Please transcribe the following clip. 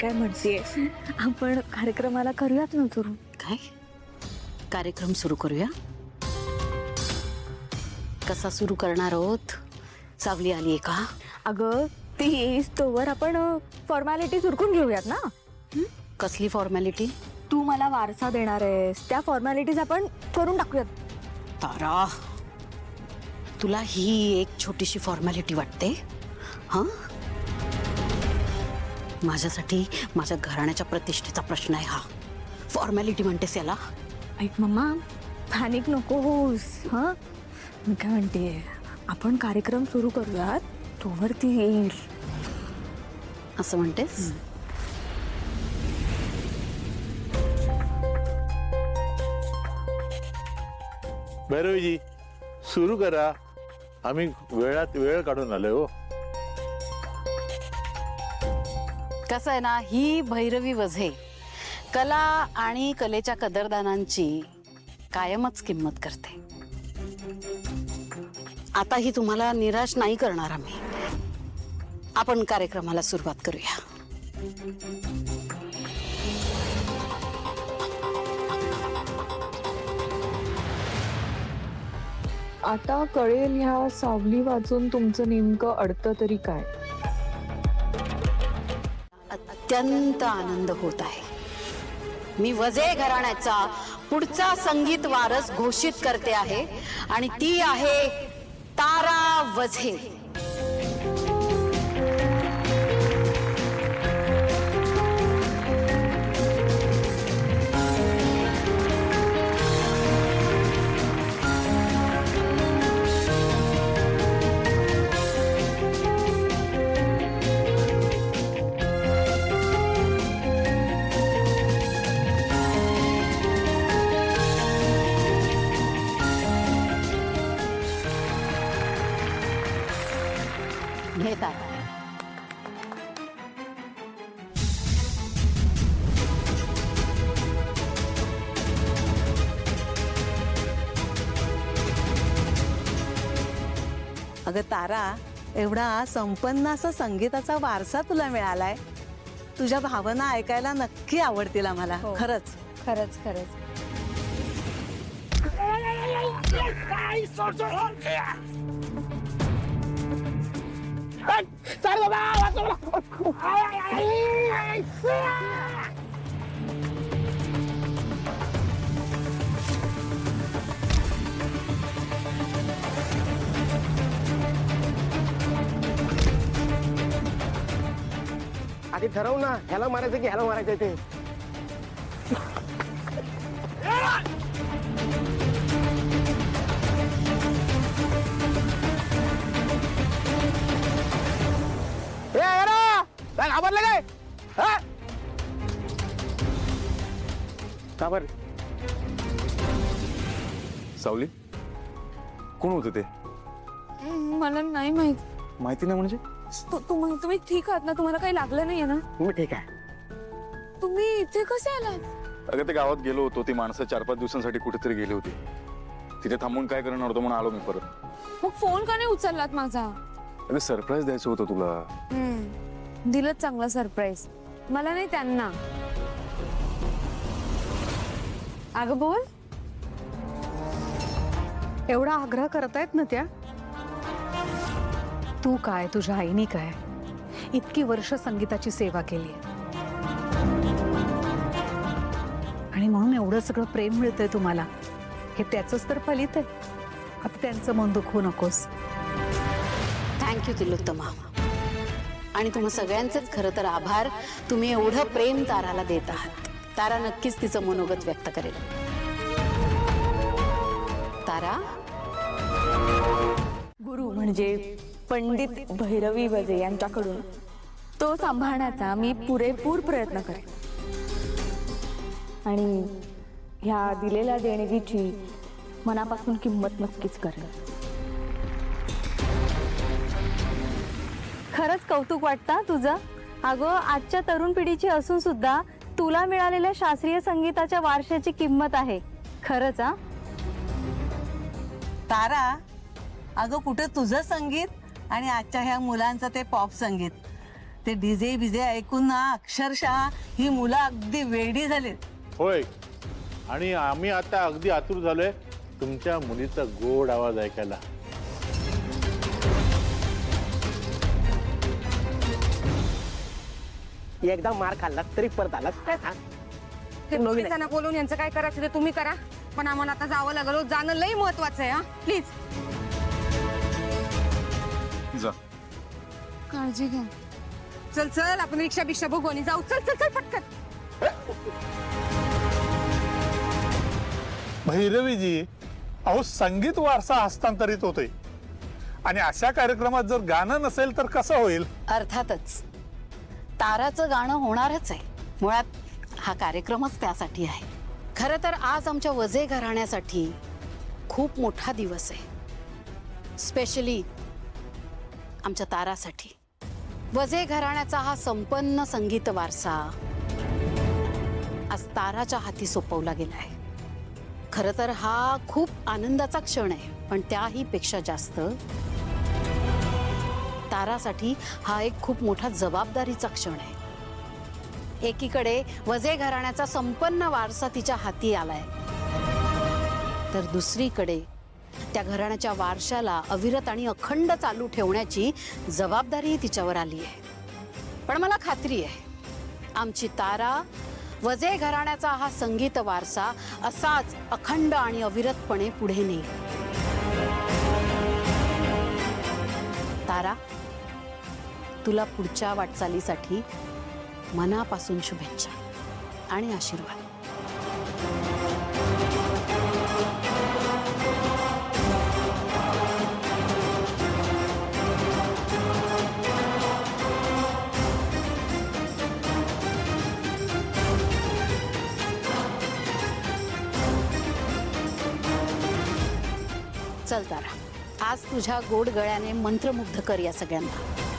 काय म्हणतेस? आपण कार्यक्रमाला करूयात ना सुरू. काय कार्यक्रम सुरू करूया? कसा सुरू करणार आहोत? सावली आली आहे का? अगं ती येईस तोवर आपण फॉर्मॅलिटी उरकून घेऊयात ना. कसली फॉर्मॅलिटी? तू मला वारसा देणार आहेस, त्या फॉर्मॅलिटीज आपण करून टाकूयात. तारा, तुला ही एक छोटीशी फॉर्मॅलिटी वाटते? हां, माझ्यासाठी माझ्या घराण्याच्या प्रतिष्ठेचा प्रश्न आहे हा. फॉर्मॅलिटी म्हणतेस याला? ऐक मम्मा, पॅनिक नको होस. हां, मी काय म्हणते, आपण कार्यक्रम सुरू करूयात तोवर ती येईल असं म्हणतेस? भैरवीजी सुरू करा. आम्ही वेळात वेळ काढून आलोय हो. कसं आहे ना, ही भैरवी वझे कला आणि कलेच्या कदरदानांची कायमच किंमत करते. आता ही तुम्हाला निराश नाही करणार आम्ही. आपण कार्यक्रमाला सुरुवात करूया. आता कळेल ह्या सावली वाचून तुमचं नेमकं अडतं तरी काय. अत्यंत आनंद होत आहे. मी वझे घराण्याचा पुढचा संगीत वारस घोषित करते आहे आणि ती आहे तारा वझे. घेतात. अगं तारा, एवढा संपन्न असा संगीताचा वारसा तुला मिळालाय. तुझ्या भावना ऐकायला नक्की आवडतील आम्हाला. खरंच खरंच खरंच. आधी ठरव ना, ह्याला मारायचं की ह्याला मारायचं ते. काय घाबरलं काय? घाबर. सावली, कोण होते ते? मला नाही माहित. माहिती नाही म्हणजे? तुम्ही ठीक आहात ना? तुम्हाला काही लागलं नाहीये ना? मी ठीक आहे. तुम्ही इथे कसे आलात? अगं ते गावात गेलो होतो. ती माणसं 4-5 दिवसांसाठी कुठेतरी गेली होती. तिथे थांबून काय करणार होतो म्हणून आलो मी परत. मग फोन का नाही उचललात माझा? अगं सरप्राईज द्यायचं होतं तुला. दिलंच चांगला सरप्राईज. मला नाही, त्यांना. अगं बोल. एवढा आग्रह करतायत ना त्या. तू काय, तुझ्या आईनी काय, इतकी वर्ष संगीताची सेवा केली आणि म्हणून एवढं सगळं प्रेम मिळतंय तुम्हाला. हे त्याचंच तर फलित आहे. आता त्यांचं मन दुखवू नकोस. थँक्यू तिलोत्तमा. आणि तुम्हा सगळ्यांचेच खरं तर आभार. तुम्ही एवढं प्रेम ताराला देत आहात. तारा नक्कीच तिचं मनोगत व्यक्त करेल. तारा, गुरु म्हणजे पंडित भैरवी वझे यांच्याकडून तो सांभाळण्याचा मी पुरेपूर प्रयत्न करेन आणि ह्या दिलेल्या देणगीची मनापासून किंमत नक्कीच करेन. खरंच कौतुक वाटतं तुझं. अगं, आजच्या तरुण पिढीची असून सुद्धा तुला मिळालेल्या शास्त्रीय संगीताच्या वारशाची किंमत आहे. खरंच. तारा, अगं कुठे तुझं संगीत आणि आजच्या ह्या मुलांचं ते पॉप संगीत. ते डीजे बिजे ऐकून ना अक्षरशः ही मुलं अगदी वेडी झालीत. होय, आणि आम्ही आता अगदी आतुर झालोय तुमच्या मुलीचा गोड आवाज ऐकायला. एकदा मार खाल्ला तरी परत आला काय सांग. ते पोलिसांना बोलून यांचं काय करायचं ते तुम्ही करा, पण आम्हाला आता जावं लागलं. जाणं लई महत्वाचं आहे. हा प्लीज जा. काळजी घ्या. चल चल आपण रिक्षा बिक्षा बघू आणि जाऊ. चल चल चल पटकन. भैरवीजी, अहो संगीत वारसा हस्तांतरित होतोय आणि अशा कार्यक्रमात जर गाणं नसेल तर कसं होईल? अर्थातच ताराचं गाणं होणारच आहे. मुळात हा कार्यक्रमच त्यासाठी आहे. खरं तर आज आमच्या वजे घराण्यासाठी खूप मोठा दिवस आहे, स्पेशली आमच्या तारासाठी. वजे घराण्याचा हा संपन्न संगीत वारसा आज ताराच्या हाती सोपवला गेलाय. खरं तर हा खूप आनंदाचा क्षण आहे, पण त्याही पेक्षा जास्त तारासाठी हा एक खूप मोठा जबाबदारीचा क्षण आहे. एकीकडे वजे घराण्याचा संपन्न वारसा तिच्या हाती आलाय, तर दुसरीकडे त्या घराण्याच्या वारशाला अविरत आणि अखंड चालू ठेवण्याची जबाबदारी तिच्यावर आली आहे. पण मला खात्री आहे आमची तारा वजे घराण्याचा हा संगीत वारसा असाच अखंड आणि अविरतपणे पुढे नेईल. तारा, तुला पुढच्या वाटचालीसाठी मनापासून शुभेच्छा आणि आशीर्वाद. चल तारा, आज तुझ्या गोड गळ्याने मंत्रमुग्ध कर या सगळ्यांना.